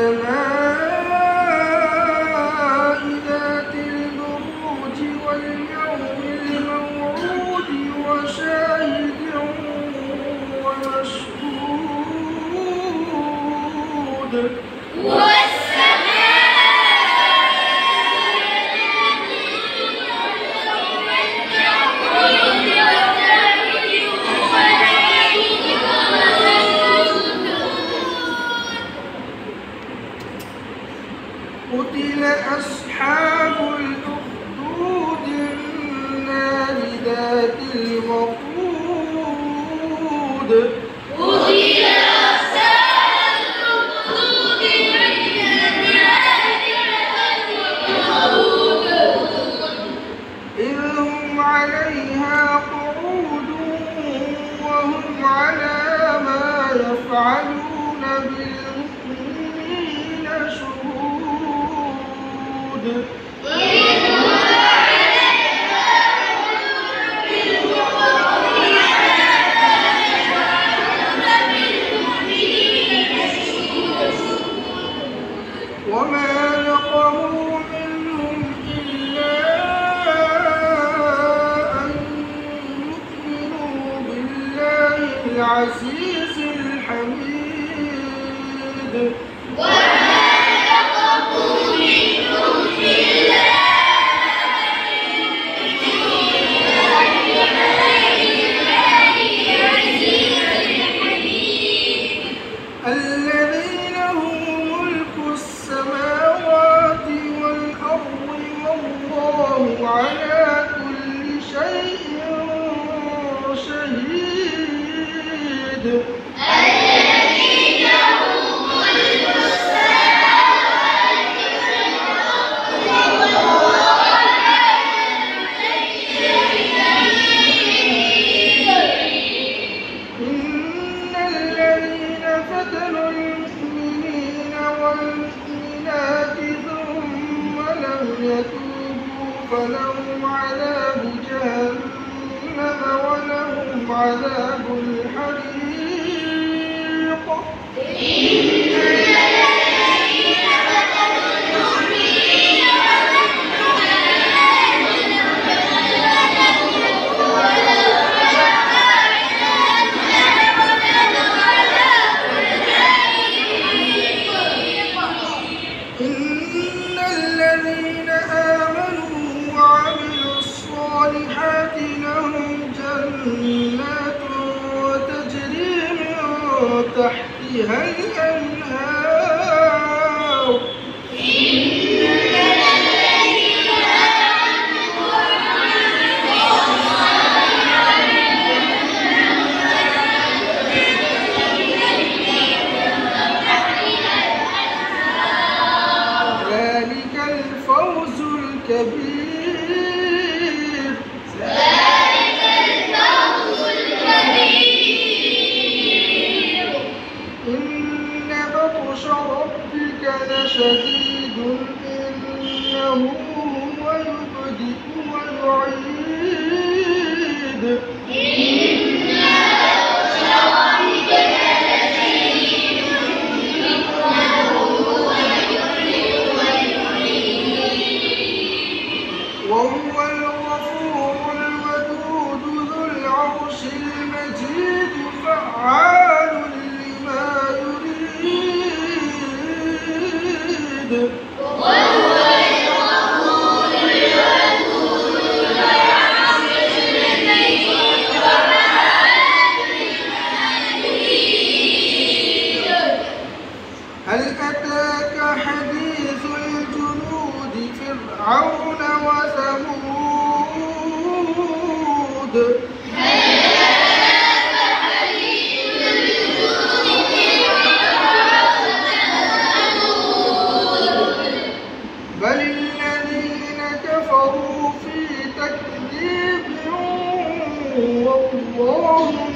والسماء ذات البروج واليوم الموعود وشاهد ومشهود قتل أصحاب الأخدود النار ذات الوقود قتل أصحاب الأخدود النار ذات الوقود إذ هم عليها قعود وهم على ما يفعلون بالمؤمنين شهود وما نقموا منهم إلا أن يؤمنوا بالله العزيز الحميد الذي له ملك السماوات والأرض والله على كل شيء شهيد إن الذين فتنوا المؤمنين والمؤمنات ثم لم يتوبوا فلهم عذاب جهنم ولهم عذاب الحريق إن الذين آمنوا وعملوا الصالحات لهم جنات وتجري من تحتها الأنهار ذلك الفوز الكبير إن بطش ربك لشديد إنه هو يبدئ ويعيد وهو الغفور الودود ذو العرش المجيد فعال لما يريد هل أتاك حديث الجنود فرعون وثمود بل الذين كفروا في تكذيب والله